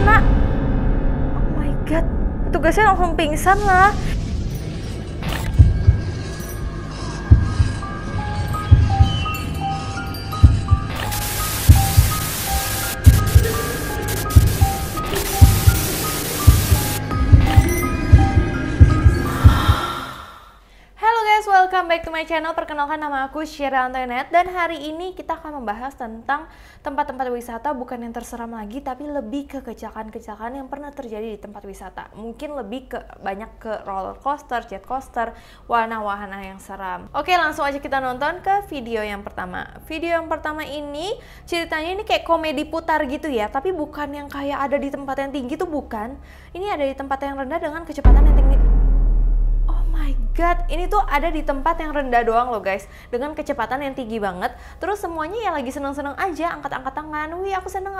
kena. Oh my god, petugasnya langsung pingsan lah. Welcome back to my channel. Perkenalkan, nama aku Syira Antoinette, dan hari ini kita akan membahas tentang tempat-tempat wisata bukan yang terseram lagi, tapi lebih ke kecelakaan-kecelakaan yang pernah terjadi di tempat wisata. Mungkin lebih ke banyak ke roller coaster, jet coaster, wahana-wahana yang seram. Oke, langsung aja kita nonton ke video yang pertama. Video yang pertama ini ceritanya ini kayak komedi putar gitu ya, tapi bukan yang kayak ada di tempat yang tinggi tuh, bukan. Ini ada di tempat yang rendah dengan kecepatan yang tinggi. My god, ini tuh ada di tempat yang rendah doang loh guys, dengan kecepatan yang tinggi banget. Terus semuanya ya lagi seneng-seneng aja, angkat-angkat tangan, wih aku seneng,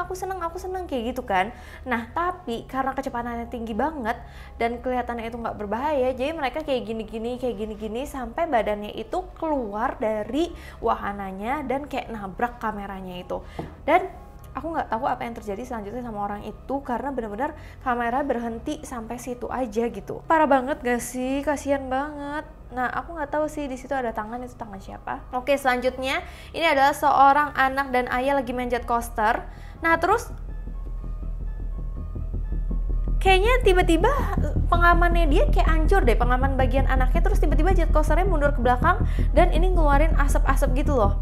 kayak gitu kan. Nah tapi karena kecepatannya tinggi banget dan kelihatannya itu nggak berbahaya, jadi mereka kayak gini-gini sampai badannya itu keluar dari wahananya dan kayak nabrak kameranya itu. Dan aku nggak tahu apa yang terjadi selanjutnya sama orang itu, karena benar-benar kamera berhenti sampai situ aja gitu. Parah banget gak sih? Kasian banget. Nah, aku nggak tahu sih di situ ada tangan, itu tangan siapa. Oke, selanjutnya ini adalah seorang anak dan ayah lagi main jet coaster. Nah, terus kayaknya tiba-tiba pengamannya dia kayak hancur deh, pengaman bagian anaknya. Terus tiba-tiba jet coasternya mundur ke belakang dan ini ngeluarin asap-asap gitu loh.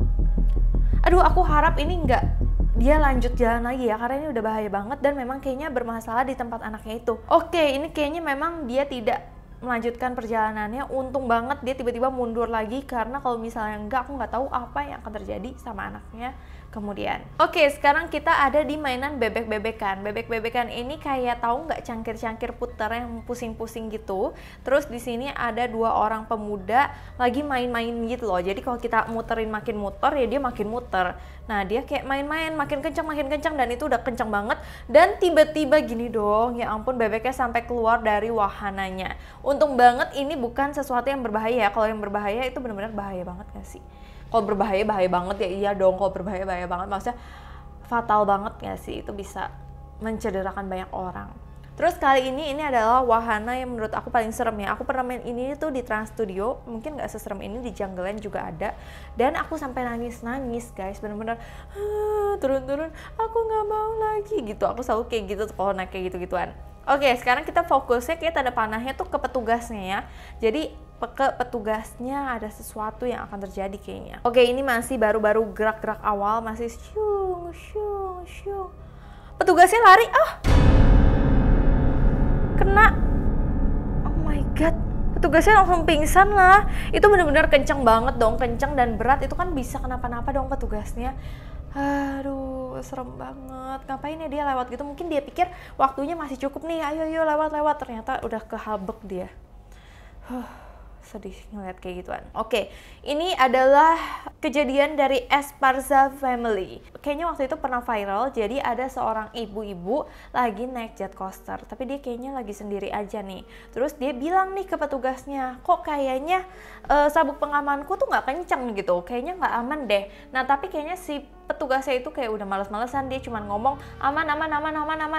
Aduh, aku harap ini dia lanjut jalan lagi ya, karena ini udah bahaya banget dan memang kayaknya bermasalah di tempat anaknya itu. Oke, ini kayaknya memang dia tidak melanjutkan perjalanannya. Untung banget dia tiba-tiba mundur lagi, karena kalau misalnya enggak, aku nggak tahu apa yang akan terjadi sama anaknya kemudian. Oke, sekarang kita ada di mainan bebek-bebekan. Bebek-bebekan ini kayak tahu nggak cangkir-cangkir puter yang pusing-pusing gitu. Terus di sini ada dua orang pemuda lagi main-main gitu loh. Jadi kalau kita muterin makin muter ya dia makin muter. Nah dia kayak main-main makin kencang dan itu udah kencang banget. Dan tiba-tiba gini dong, ya ampun, bebeknya sampai keluar dari wahananya. Untung banget ini bukan sesuatu yang berbahaya. Kalau yang berbahaya itu benar-benar bahaya banget gak sih? Kalau berbahaya banget ya iya dong. Kalau berbahaya banget maksudnya fatal banget gak sih? Itu bisa mencederakan banyak orang. Terus kali ini adalah wahana yang menurut aku paling serem ya. Aku pernah main ini tuh di Trans Studio. Mungkin gak seserem ini di Jungleland juga ada. Dan aku sampai nangis guys. Bener-bener turun-turun, aku gak mau lagi gitu. Aku selalu kayak gitu kalau naik kayak gitu-gituan. Oke, sekarang kita fokusnya kayak tanda panahnya tuh ke petugasnya ya. Jadi ke petugasnya ada sesuatu yang akan terjadi kayaknya. Oke, ini masih baru-baru gerak-gerak awal, masih syung. Petugasnya lari, kena. Oh my god, petugasnya langsung pingsan lah. Itu bener-bener kenceng banget dong, kenceng dan berat. Itu kan bisa kenapa-napa dong petugasnya. Aduh, serem banget. Ngapain ya dia lewat gitu? Mungkin dia pikir waktunya masih cukup nih, ayo lewat. Ternyata udah kehalbek dia. Sedih ngeliat kayak gituan. Oke, ini adalah kejadian dari Esparza Family. Kayaknya waktu itu pernah viral. Jadi ada seorang ibu-ibu lagi naik jet coaster, tapi dia kayaknya lagi sendiri aja nih. Terus dia bilang nih ke petugasnya, kok kayaknya sabuk pengamanku tuh nggak kenceng gitu, kayaknya nggak aman deh. Nah tapi kayaknya si petugasnya itu kayak udah males-malesan, dia cuma ngomong aman,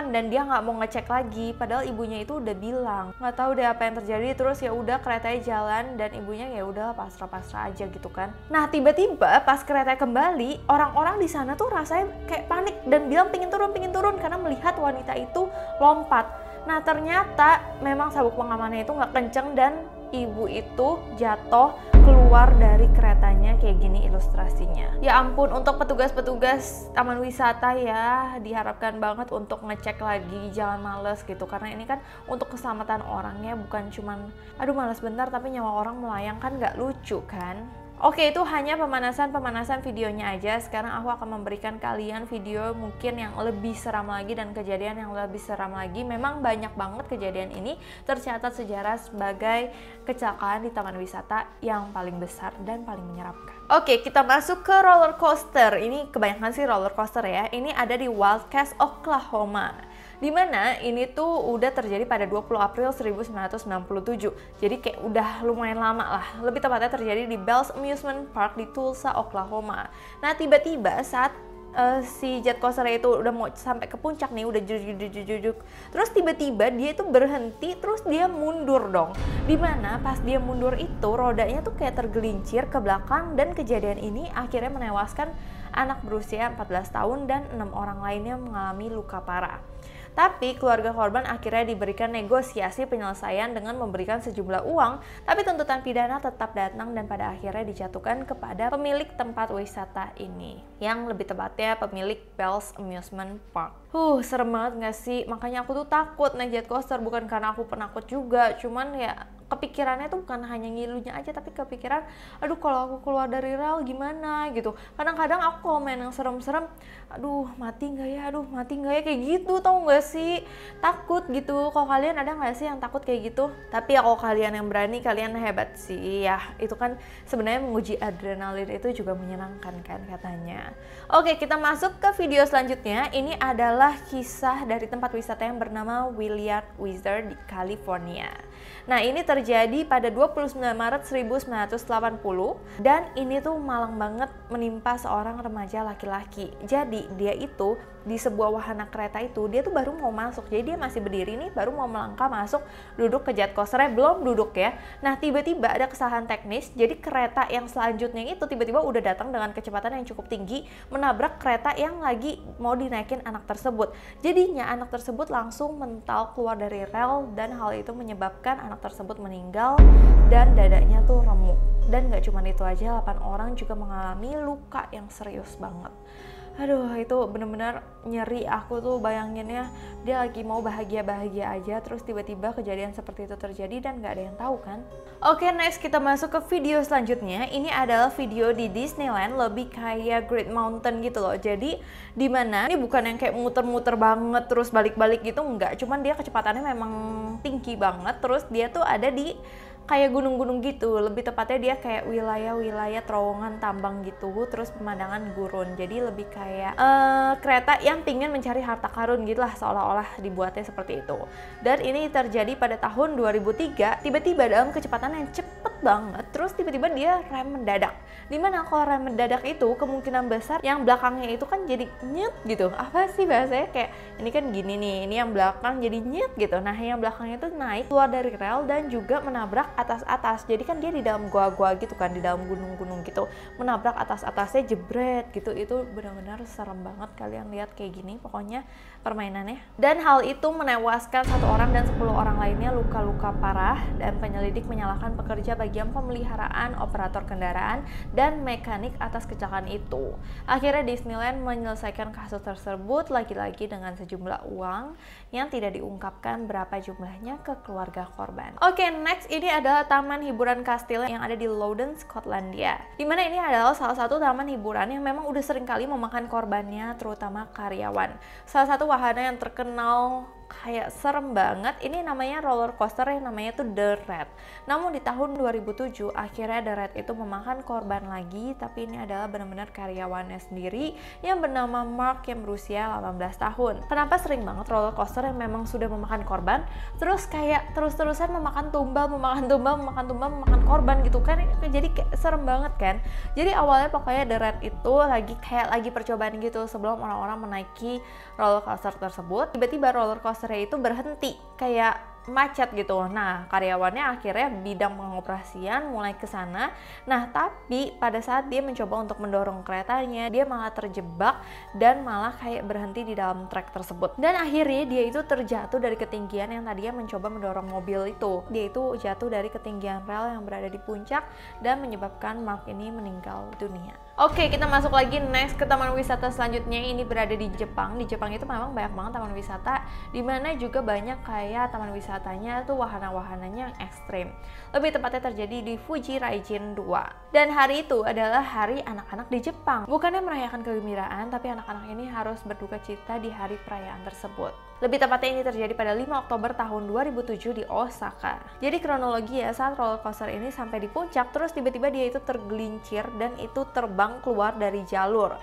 dan dia nggak mau ngecek lagi. Padahal ibunya itu udah bilang. Nggak tahu deh apa yang terjadi. Terus ya udah keretanya jalan dan ibunya ya udah pasrah-pasrah aja gitu kan. Nah tiba-tiba pas kereta kembali, orang-orang di sana tuh rasanya kayak panik dan bilang pingin turun karena melihat wanita itu lompat. Nah ternyata memang sabuk pengamannya itu nggak kenceng dan ibu itu jatuh keluar dari keretanya. Kayak gini ilustrasinya. Ya ampun, untuk petugas-petugas taman wisata ya, diharapkan banget untuk ngecek lagi, jangan males gitu, karena ini kan untuk keselamatan orangnya, bukan cuman aduh males bentar tapi nyawa orang melayang, kan nggak lucu kan. Oke, itu hanya pemanasan videonya aja. Sekarang aku akan memberikan kalian video mungkin yang lebih seram lagi dan kejadian yang lebih seram lagi. Memang banyak banget kejadian ini tercatat sejarah sebagai kecelakaan di taman wisata yang paling besar dan paling menyeramkan. Oke, kita masuk ke roller coaster. Ini kebanyakan sih roller coaster ya. Ini ada di Wildcats, Oklahoma. Dimana ini tuh udah terjadi pada 20 April 1997. Jadi kayak udah lumayan lama lah. Lebih tepatnya terjadi di Bells Amusement Park di Tulsa, Oklahoma. Nah tiba-tiba saat si jet coaster itu udah mau sampai ke puncak nih, udah jujuk, terus tiba-tiba dia itu berhenti, terus dia mundur dong. Dimana pas dia mundur itu rodanya tuh kayak tergelincir ke belakang, dan kejadian ini akhirnya menewaskan anak berusia 14 tahun dan 6 orang lainnya mengalami luka parah. Tapi keluarga korban akhirnya diberikan negosiasi penyelesaian dengan memberikan sejumlah uang, tapi tuntutan pidana tetap datang dan pada akhirnya dijatuhkan kepada pemilik tempat wisata ini, yang lebih tepatnya pemilik Bells Amusement Park. Serem banget gak sih? Makanya aku tuh takut naik jet coaster, bukan karena aku penakut juga, cuman ya kepikirannya tuh bukan hanya ngilunya aja, tapi kepikiran, aduh kalau aku keluar dari rel gimana gitu. Kadang-kadang aku kalau main yang serem-serem, aduh mati nggak ya, kayak gitu, tau nggak sih? Takut gitu. Kalau kalian ada nggak sih yang takut kayak gitu? Tapi ya kalau kalian yang berani, kalian hebat sih ya. Itu kan sebenarnya menguji adrenalin itu juga menyenangkan kan katanya. Oke, kita masuk ke video selanjutnya. Ini adalah kisah dari tempat wisata yang bernama Willard Wizard di California. Nah, ini terjadi pada 29 Maret 1980 dan ini tuh malang banget menimpa seorang remaja laki-laki. Jadi dia itu di sebuah wahana kereta itu, dia tuh baru mau masuk, jadi dia masih berdiri nih, baru mau melangkah masuk, duduk ke jet coasternya, belum duduk ya. Nah, tiba-tiba ada kesalahan teknis, jadi kereta yang selanjutnya itu tiba-tiba udah datang dengan kecepatan yang cukup tinggi, menabrak kereta yang lagi mau dinaikin anak tersebut. Jadinya anak tersebut langsung mental keluar dari rel, dan hal itu menyebabkan anak tersebut meninggal dan dadanya tuh remuk. Dan gak cuma itu aja, 8 orang juga mengalami luka yang serius banget. Aduh, itu bener-bener nyeri. Aku tuh bayanginnya dia lagi mau bahagia-bahagia aja, terus tiba-tiba kejadian seperti itu terjadi dan gak ada yang tahu kan. Oke, next kita masuk ke video selanjutnya. Ini adalah video di Disneyland, lebih kayak Great Mountain gitu loh. Jadi dimana ini bukan yang kayak muter-muter banget terus balik-balik gitu, enggak. Cuman dia kecepatannya memang tinggi banget, terus dia tuh ada di kayak gunung-gunung gitu, lebih tepatnya dia kayak wilayah-wilayah terowongan tambang gitu, terus pemandangan gurun. Jadi lebih kayak kereta yang pingin mencari harta karun gitu lah, seolah-olah dibuatnya seperti itu. Dan ini terjadi pada tahun 2003, tiba-tiba dalam kecepatan yang cepet banget, terus tiba-tiba dia rem mendadak. Dimana kalau rem mendadak itu kemungkinan besar yang belakangnya itu kan jadi nyet gitu. Apa sih bahasanya, kayak ini kan gini nih, ini yang belakang jadi nyet gitu. Nah, yang belakangnya itu naik keluar dari rel dan juga menabrak atas-atas. Jadi kan dia di dalam gua-gua gitu kan, di dalam gunung-gunung gitu, menabrak atas-atasnya, jebret gitu. Itu benar-benar serem banget, kalian lihat kayak gini pokoknya permainannya. Dan hal itu menewaskan 1 orang dan 10 orang lainnya luka-luka parah, dan penyelidik menyalahkan pekerja bagian pemeliharaan, operator kendaraan, dan mekanik atas kecelakaan itu. Akhirnya Disneyland menyelesaikan kasus tersebut lagi-lagi dengan sejumlah uang yang tidak diungkapkan berapa jumlahnya ke keluarga korban. Oke, next ini adalah taman hiburan kastil yang ada di Loudon, Skotlandia. Dimana ini adalah salah satu taman hiburan yang memang udah sering kali memakan korbannya, terutama karyawan. Salah satu wahana yang terkenal kayak serem banget, ini namanya roller coaster yang namanya tuh The Rat. Namun di tahun 2007 akhirnya The Rat itu memakan korban lagi, tapi ini adalah benar-benar karyawannya sendiri yang bernama Mark yang berusia 18 tahun. Kenapa sering banget roller coaster yang memang sudah memakan korban terus kayak terus-terusan memakan tumbal, memakan korban gitu kan, jadi kayak serem banget kan. Jadi awalnya pokoknya The Rat itu lagi percobaan gitu sebelum orang-orang menaiki roller coaster tersebut. Tiba-tiba roller coaster itu berhenti, kayak macet gitu. Nah, karyawannya akhirnya bidang pengoperasian mulai ke sana. Nah, tapi pada saat dia mencoba untuk mendorong keretanya, dia malah terjebak dan malah kayak berhenti di dalam trek tersebut. Dan akhirnya dia itu terjatuh dari ketinggian yang tadinya mencoba mendorong mobil itu. Dia itu jatuh dari ketinggian rel yang berada di puncak dan menyebabkan Mark ini meninggal dunia. Oke, kita masuk lagi next ke taman wisata selanjutnya. Ini berada di Jepang. Di Jepang itu memang banyak banget taman wisata, dimana juga banyak kayak taman wisatanya tuh wahana-wahananya yang ekstrim. Lebih tepatnya terjadi di Fuji Raijin 2. Dan hari itu adalah hari anak-anak di Jepang. Bukannya merayakan kegembiraan, tapi anak-anak ini harus berduka cita di hari perayaan tersebut. Lebih tepatnya ini terjadi pada 5 Oktober tahun 2007 di Osaka. Jadi kronologi ya, saat roller coaster ini sampai di puncak, terus tiba-tiba dia itu tergelincir dan itu terbang keluar dari jalur.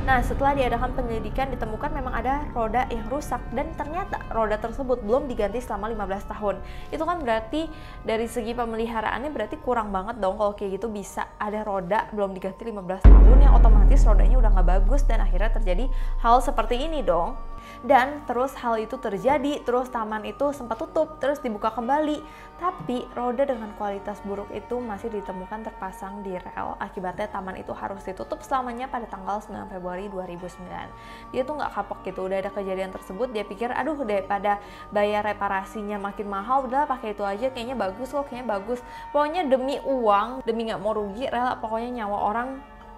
Nah, setelah diadakan penyelidikan ditemukan memang ada roda yang rusak dan ternyata roda tersebut belum diganti selama 15 tahun. Itu kan berarti dari segi pemeliharaannya berarti kurang banget dong kalau kayak gitu bisa ada roda belum diganti 15 tahun yang otomatis rodanya udah nggak bagus dan akhirnya terjadi hal seperti ini dong. Dan terus hal itu terjadi, terus taman itu sempat tutup, terus dibuka kembali. Tapi roda dengan kualitas buruk itu masih ditemukan terpasang di rel, akibatnya taman itu harus ditutup selamanya pada tanggal 9 Februari 2009. Dia tuh nggak kapok gitu, udah ada kejadian tersebut, dia pikir aduh daripada bayar reparasinya makin mahal, udah pakai itu aja, kayaknya bagus kok, kayaknya bagus. Pokoknya demi uang, demi nggak mau rugi, rela pokoknya nyawa orang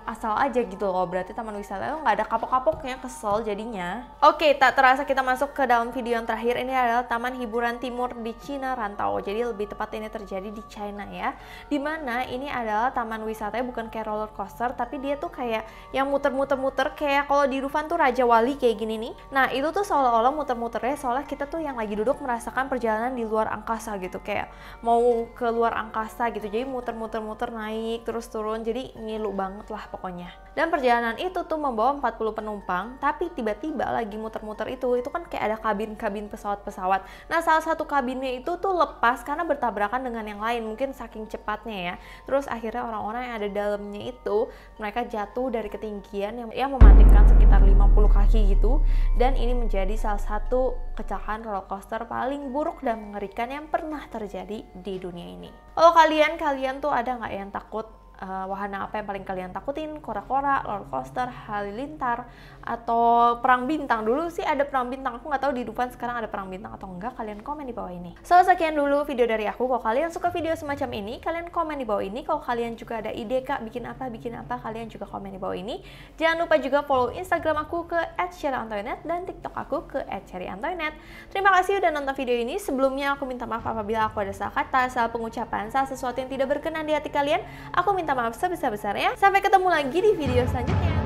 asal aja gitu loh. Berarti taman wisata itu nggak ada kapok-kapoknya, kesel jadinya. Oke, tak terasa kita masuk ke dalam video yang terakhir. Ini adalah taman hiburan timur di Cina Rantau. Jadi lebih tepat ini terjadi di China ya. Dimana ini adalah taman wisatanya bukan kayak roller coaster, tapi dia tuh kayak yang muter-muter-muter kayak kalau di Dufan tuh Raja Wali kayak gini nih. Nah itu tuh seolah-olah muter-muternya seolah kita tuh yang lagi duduk merasakan perjalanan di luar angkasa gitu, kayak mau ke luar angkasa gitu. Jadi muter-muter-muter naik terus turun, jadi ngilu banget lah pokoknya. Dan perjalanan itu tuh membawa 40 penumpang, tapi tiba-tiba lagi muter-muter itu kan kayak ada kabin-kabin pesawat-pesawat. Nah salah satu kabinnya itu tuh lepas karena bertabrakan dengan yang lain, mungkin saking cepatnya ya. Terus akhirnya orang-orang yang ada dalamnya itu mereka jatuh dari ketinggian yang mematikan sekitar 50 kaki gitu. Dan ini menjadi salah satu kecelakaan roller coaster paling buruk dan mengerikan yang pernah terjadi di dunia ini. Kalau kalian tuh ada nggak yang takut? Wahana apa yang paling kalian takutin? Kora-kora, roller coaster, halilintar, atau perang bintang? Dulu sih ada perang bintang, aku nggak tahu di Dufan sekarang ada perang bintang atau enggak. Kalian komen di bawah ini. So sekian dulu video dari aku. Kalau kalian suka video semacam ini, kalian komen di bawah ini. Kalau kalian juga ada ide kak bikin apa, kalian juga komen di bawah ini. Jangan lupa juga follow Instagram aku ke @cherryantoinette dan TikTok aku ke @cherryantoinette. Terima kasih udah nonton video ini. Sebelumnya aku minta maaf apabila aku ada salah kata, salah pengucapan, salah sesuatu yang tidak berkenan di hati kalian. Aku minta maaf sebesar-besarnya. Sampai ketemu lagi di video selanjutnya.